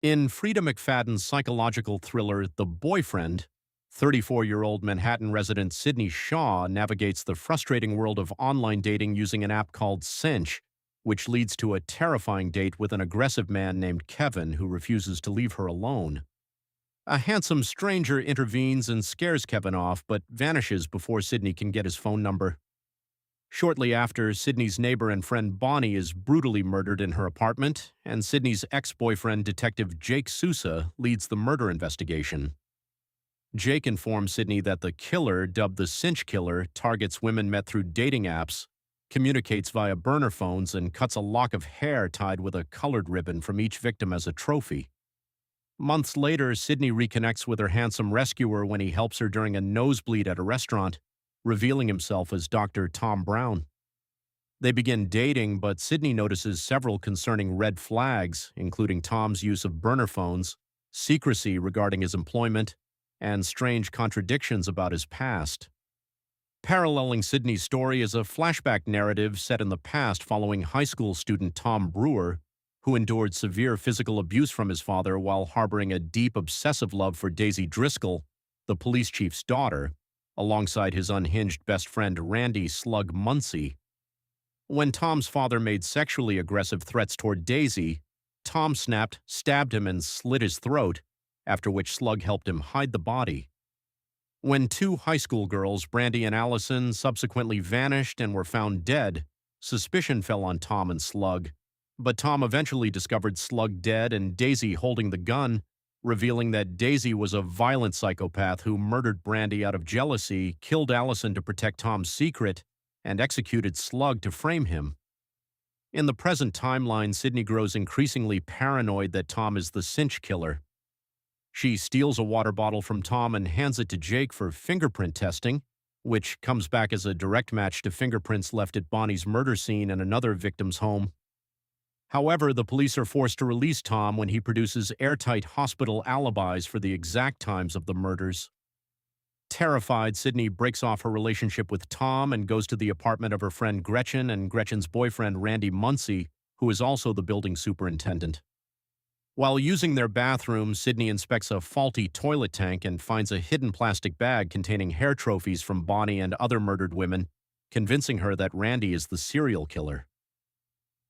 In Freida McFadden's psychological thriller The Boyfriend, 34-year-old Manhattan resident Sydney Shaw navigates the frustrating world of online dating using an app called Cinch, which leads to a terrifying date with an aggressive man named Kevin who refuses to leave her alone. A handsome stranger intervenes and scares Kevin off, but vanishes before Sydney can get his phone number. Shortly after, Sydney's neighbor and friend Bonnie is brutally murdered in her apartment, and Sydney's ex-boyfriend, Detective Jake Sousa, leads the murder investigation. Jake informs Sydney that the killer, dubbed the Cinch Killer, targets women met through dating apps, communicates via burner phones, and cuts a lock of hair tied with a colored ribbon from each victim as a trophy. Months later, Sydney reconnects with her handsome rescuer when he helps her during a nosebleed at a restaurant, revealing himself as Dr. Tom Brown. They begin dating, but Sydney notices several concerning red flags, including Tom's use of burner phones, secrecy regarding his employment, and strange contradictions about his past. Paralleling Sydney's story is a flashback narrative set in the past following high school student Tom Brewer, who endured severe physical abuse from his father while harboring a deep obsessive love for Daisy Driscoll, the police chief's daughter, alongside his unhinged best friend Randy Slug Muncie. When Tom's father made sexually aggressive threats toward Daisy, Tom snapped, stabbed him, and slit his throat, after which Slug helped him hide the body. When two high school girls, Brandy and Allison, subsequently vanished and were found dead, suspicion fell on Tom and Slug, but Tom eventually discovered Slug dead and Daisy holding the gun, revealing that Daisy was a violent psychopath who murdered Brandy out of jealousy, killed Allison to protect Tom's secret, and executed Slug to frame him. In the present timeline, Sydney grows increasingly paranoid that Tom is the Cinch Killer. She steals a water bottle from Tom and hands it to Jake for fingerprint testing, which comes back as a direct match to fingerprints left at Bonnie's murder scene and another victim's home. However, the police are forced to release Tom when he produces airtight hospital alibis for the exact times of the murders. Terrified, Sydney breaks off her relationship with Tom and goes to the apartment of her friend Gretchen and Gretchen's boyfriend Randy Muncie, who is also the building superintendent. While using their bathroom, Sydney inspects a faulty toilet tank and finds a hidden plastic bag containing hair trophies from Bonnie and other murdered women, convincing her that Randy is the serial killer.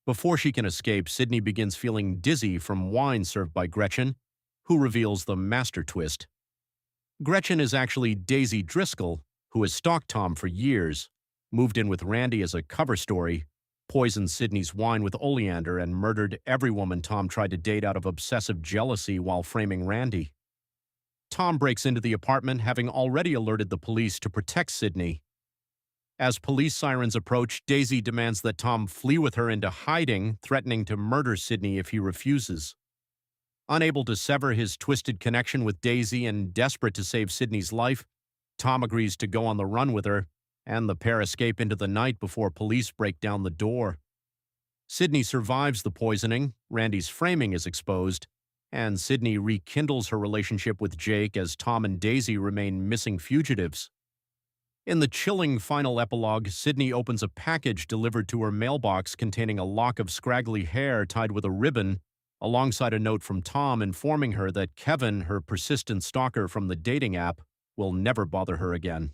Before she can escape, Sydney begins feeling dizzy from wine served by Gretchen, who reveals the master twist. Gretchen is actually Daisy Driscoll, who has stalked Tom for years, moved in with Randy as a cover story, poisoned Sydney's wine with oleander, and murdered every woman Tom tried to date out of obsessive jealousy while framing Randy. Tom breaks into the apartment, having already alerted the police to protect Sydney. As police sirens approach, Daisy demands that Tom flee with her into hiding, threatening to murder Sydney if he refuses. Unable to sever his twisted connection with Daisy and desperate to save Sydney's life, Tom agrees to go on the run with her, and the pair escape into the night before police break down the door. Sydney survives the poisoning, Randy's framing is exposed, and Sydney rekindles her relationship with Jake as Tom and Daisy remain missing fugitives. In the chilling final epilogue, Sydney opens a package delivered to her mailbox containing a lock of scraggly hair tied with a ribbon, alongside a note from Tom informing her that Kevin, her persistent stalker from the dating app, will never bother her again.